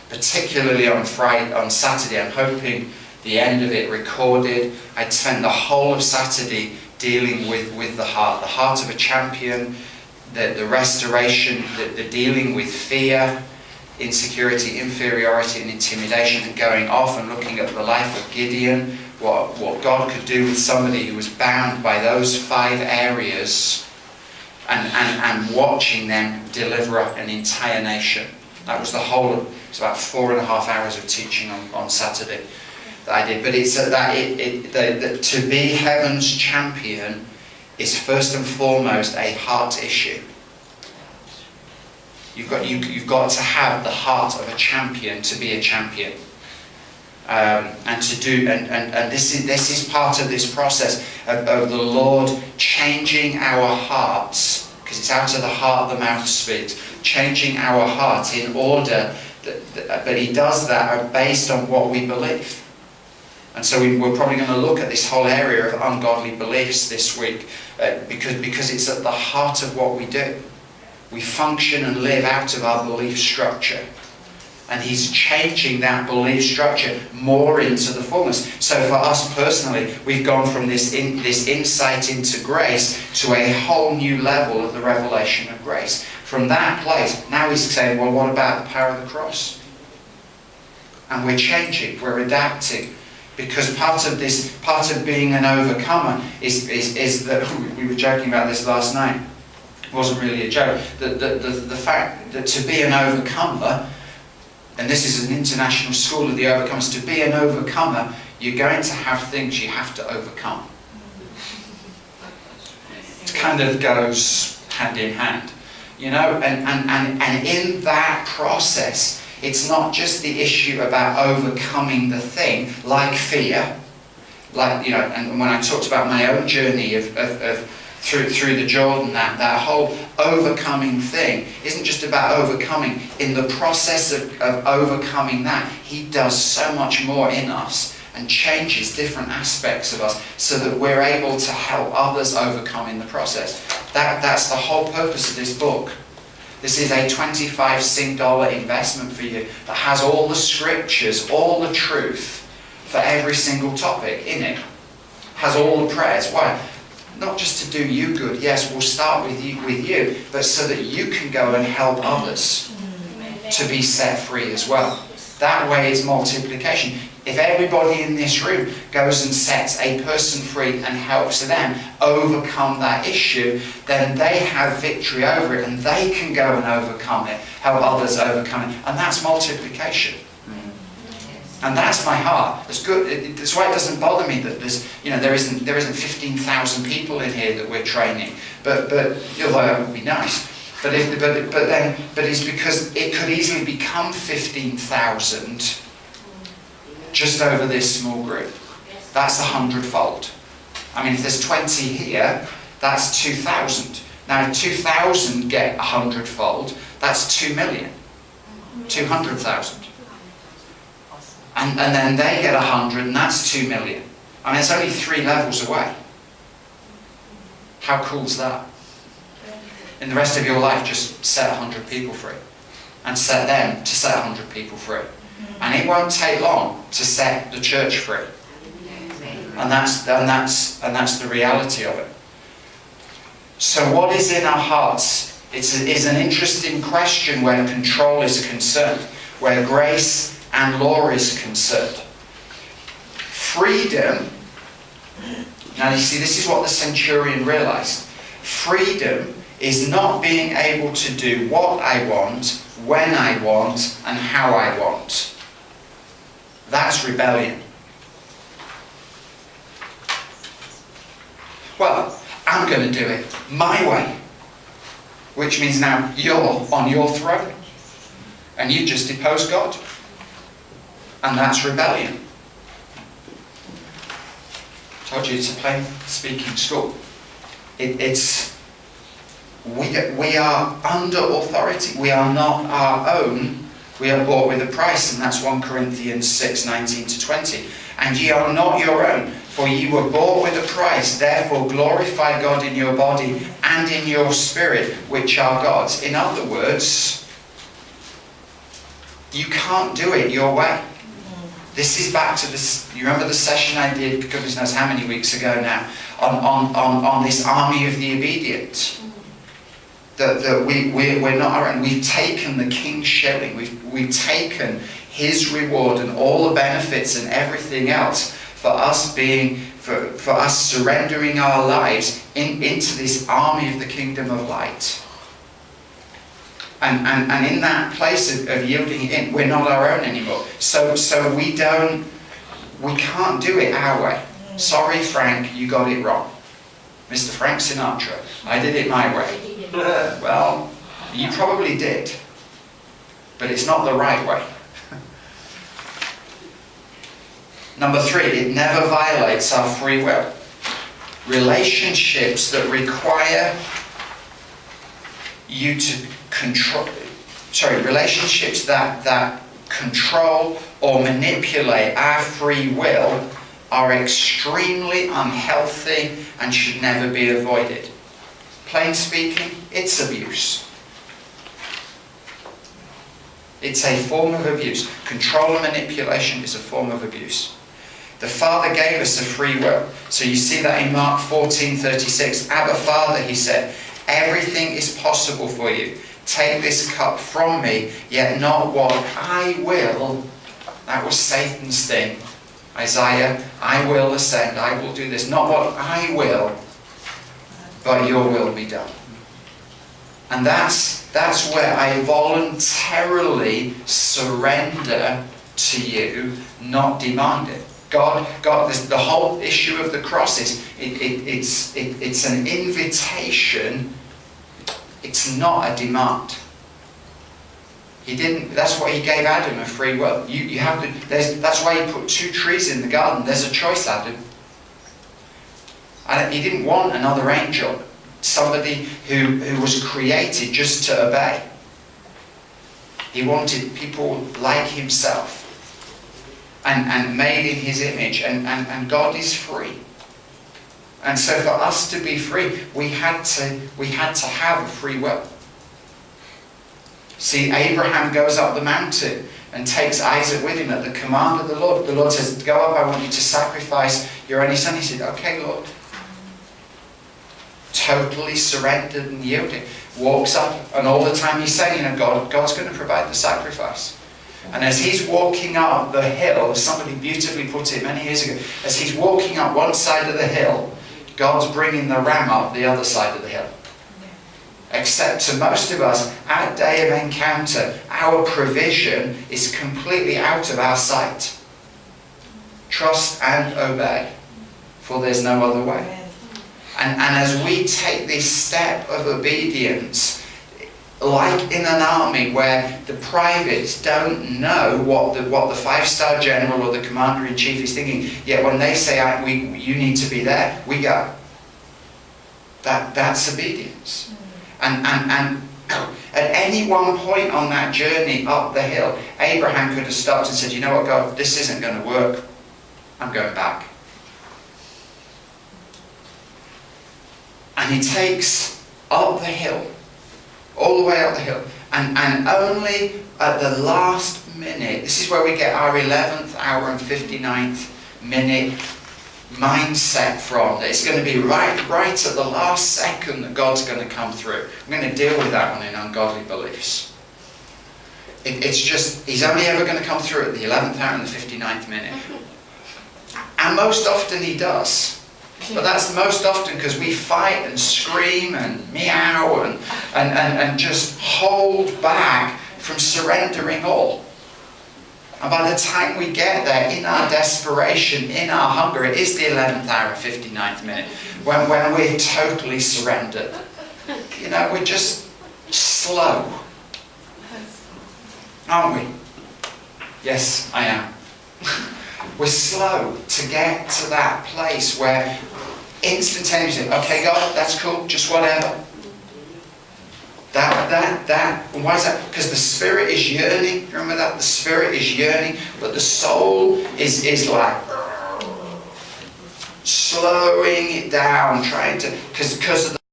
particularly on Saturday. I'm hoping the end of it recorded. I'd spent the whole of Saturday dealing with the heart of a champion, the restoration, the dealing with fear, insecurity, inferiority and intimidation, and going off and looking at the life of Gideon, what God could do with somebody who was bound by those 5 areas, and watching them deliver up an entire nation. That was the whole of, it's about 4.5 hours of teaching on Saturday that I did. But it's that to be heaven's champion is first and foremost a heart issue. You've got to have the heart of a champion to be a champion, and to do and this is part of this process of the Lord changing our hearts, because it's out of the heart the mouth speaks. Changing our heart in order, but He does that based on what we believe. And so we're probably going to look at this whole area of ungodly beliefs this week, because it's at the heart of what we do. We function and live out of our belief structure. And He's changing that belief structure more into the fullness. So for us personally, we've gone from this insight into grace to a whole new level of the revelation of grace. From that place, now He's saying, well, what about the power of the cross? And we're changing, we're adapting. Because part of being an overcomer is that, we were joking about this last night. It wasn't really a joke. The fact that to be an overcomer, and this is an international school of the overcomers, to be an overcomer, you're going to have things you have to overcome. It kind of goes hand in hand, you know, and in that process, it's not just the issue about overcoming the thing, like fear, like, you know, and when I talked about my own journey of through the Jordan, that whole overcoming thing isn't just about overcoming. In the process of overcoming that, He does so much more in us and changes different aspects of us so that we're able to help others overcome in the process. That's the whole purpose of this book. This is a $25 Sing investment for you that has all the scriptures, all the truth for every single topic in it. Has all the prayers. Why? Not just to do you good. Yes, we'll start with you, but so that you can go and help others to be set free as well. That way it's multiplication. If everybody in this room goes and sets a person free and helps them overcome that issue, then they have victory over it and they can go and overcome it, help others overcome it. And that's multiplication. And that's my heart. It's good. That's why it doesn't bother me that there isn't 15,000 people in here that we're training. But although that would be nice. But it's because it could easily become 15,000 just over this small group. That's 100-fold. I mean, if there's 20 here, that's 2,000. Now, if 2,000 get 100-fold, that's 2 million, 200,000. And then they get 100, and that's 2 million. I mean, it's only 3 levels away. How cool is that? In the rest of your life, just set 100 people free. And set them to set 100 people free. And it won't take long to set the church free. And that's the reality of it. So what is in our hearts? It's an interesting question where control is concerned, where grace and law is concerned. Freedom, now you see, this is what the centurion realized. Freedom is not being able to do what I want, when I want, and how I want. That's rebellion. Well, I'm going to do it my way. Which means now you're on your throne. And you just depose God. And that's rebellion. I told you it's a plain speaking school. We are under authority. We are not our own. We are bought with a price, and that's 1 Corinthians 6:19-20. And ye are not your own, for ye were bought with a price. Therefore glorify God in your body and in your spirit, which are God's. In other words, You can't do it your way. This is back to this. You remember the session I did, goodness knows how many weeks ago now, on this army of the obedient. That we're not our own. We've taken the king's shilling. We've taken his reward and all the benefits and everything else for us for us surrendering our lives into this army of the kingdom of light. And in that place of yielding it in, we're not our own anymore. So we can't do it our way. Sorry, Frank, you got it wrong. Mr. Frank Sinatra, I did it my way. Well, you probably did. But it's not the right way. Number 3, it never violates our free will. Relationships that require you to control, relationships that control or manipulate our free will are extremely unhealthy and should never be avoided. Plain speaking, it's abuse. It's a form of abuse. Control and manipulation is a form of abuse. The Father gave us a free will. So you see that in Mark 14:36. Abba, Father, he said, everything is possible for you. Take this cup from me, yet not what I will. That was Satan's thing. Isaiah, I will ascend, I will do this. Not what I will, but your will be done. And that's where I voluntarily surrender to you, not demand it. God, the whole issue of the cross is it's an invitation. It's not a demand. He didn't. That's why he gave Adam a free will. You have to. That's why he put 2 trees in the garden. There's a choice, Adam. And he didn't want another angel, somebody who was created just to obey. He wanted people like himself. And made in his image, and God is free. And so for us to be free, we had to have a free will. See, Abraham goes up the mountain and takes Isaac with him at the command of the Lord. The Lord says, go up, I want you to sacrifice your only son. He said, okay, Lord. Totally surrendered and yielded. Walks up, and all the time he's saying, God's going to provide the sacrifice. And as he's walking up the hill, somebody beautifully put it many years ago, as he's walking up one side of the hill, God's bringing the ram up the other side of the hill. Except to most of us, our day of encounter, our provision is completely out of our sight. Trust and obey, for there's no other way. And as we take this step of obedience, like in an army where the privates don't know what the 5-star general or the commander-in-chief is thinking, yet when they say, you need to be there, we go. That's obedience. And at any one point on that journey up the hill, Abraham could have stopped and said, you know what, God, this isn't going to work. I'm going back. And he takes up the hill, all the way up the hill, and only at the last minute, this is where we get our 11th hour and 59th minute mindset from. It's going to be right at the last second that God's going to come through. I'm going to deal with that one in ungodly beliefs. It's just, he's only ever going to come through at the 11th hour and the 59th minute. And most often he does. But that's most often because we fight and scream and meow and just hold back from surrendering all. And by the time we get there, in our desperation, in our hunger, it is the 11th hour, 59th minute, when we're totally surrendered. You know, we're just slow. Aren't we? Yes, I am. We're slow to get to that place where instantaneously, okay, God, that's cool, just whatever. And why is that? Because the spirit is yearning. Remember that? The spirit is yearning, but the soul is like slowing it down, trying to, because of